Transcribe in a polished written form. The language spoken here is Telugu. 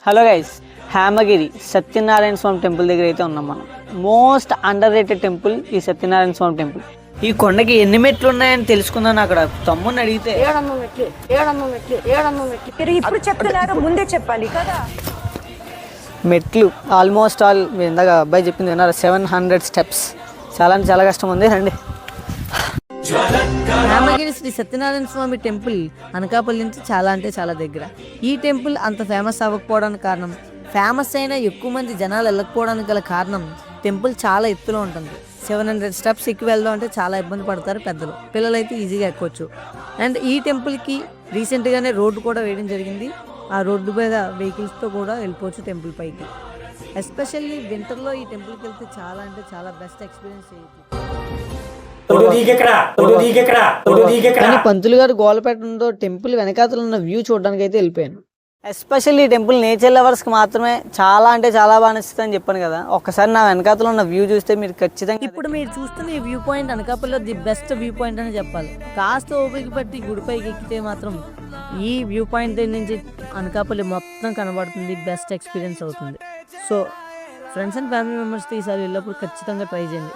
హలో గైస్, హేమగిరి సత్యనారాయణ స్వామి టెంపుల్ దగ్గర అయితే ఉన్నాం మనం. మోస్ట్ అండర్ రేటెడ్ టెంపుల్ ఈ సత్యనారాయణ స్వామి టెంపుల్. ఈ కొండకి ఎన్ని మెట్లు ఉన్నాయని తెలుసుకుందాను. అక్కడ తమ్ముని అడిగితే ఇప్పుడు చెప్తున్నారు, ముందే చెప్పాలి కదా. మెట్లు ఆల్మోస్ట్ ఆల్ ఇందాక అబ్బాయి చెప్పింది విన్నారు, 700 స్టెప్స్. చాలా అంటే చాలా కష్టం ఉంది. రండి. హేమగిరి శ్రీ సత్యనారాయణ స్వామి టెంపుల్ అనకాపల్లి నుంచి చాలా అంటే చాలా దగ్గర. ఈ టెంపుల్ అంత ఫేమస్ అవ్వకపోవడానికి కారణం, ఫేమస్ అయినా ఎక్కువ మంది జనాలు వెళ్ళకపోవడానికి గల కారణం, టెంపుల్ చాలా ఎత్తులో ఉంటుంది. 700 స్టెప్స్ ఎక్కి వెళ్దాం అంటే చాలా ఇబ్బంది పడతారు పెద్దలు. పిల్లలు అయితే ఈజీగా ఎక్కొచ్చు. అండ్ ఈ టెంపుల్కి రీసెంట్గానే రోడ్డు కూడా వేయడం జరిగింది. ఆ రోడ్డు మీద వెహికల్స్తో కూడా వెళ్ళిపోవచ్చు టెంపుల్ పైకి. ఎస్పెషల్లీ వింటర్లో ఈ టెంపుల్కి వెళ్తే చాలా అంటే చాలా బెస్ట్ ఎక్స్పీరియన్స్ చేయొచ్చు. కానీ పంతులు గారు గోల పెట్టడంతో టెంపుల్ వెనకాతలు ఉన్న వ్యూ చూడడానికి అయితే వెళ్ళిపోయాను. ఎస్పెషల్లీ ఈ టెంపుల్ నేచర్ లవర్స్కి మాత్రమే చాలా అంటే చాలా బాగా నచ్చుతుంది అని చెప్పాను కదా. ఒక్కసారి నా వెనకాతలో ఉన్న వ్యూ చూస్తే మీరు ఖచ్చితంగా. ఇప్పుడు మీరు చూస్తున్న ఈ వ్యూ పాయింట్ అనకాపల్లిలో ది బెస్ట్ వ్యూ పాయింట్ అని చెప్పాలి. కాస్త ఓపిక పట్టి గుడిపైకి ఎక్కితే మాత్రం ఈ వ్యూ పాయింట్ దగ్గర నుంచి అనకాపల్లి మొత్తం కనబడుతుంది. బెస్ట్ ఎక్స్పీరియన్స్ అవుతుంది. సో ఫ్రెండ్స్ అండ్ ఫ్యామిలీ మెంబర్స్తో ఈసారి వెళ్ళినప్పుడు ఖచ్చితంగా ట్రై చేయండి.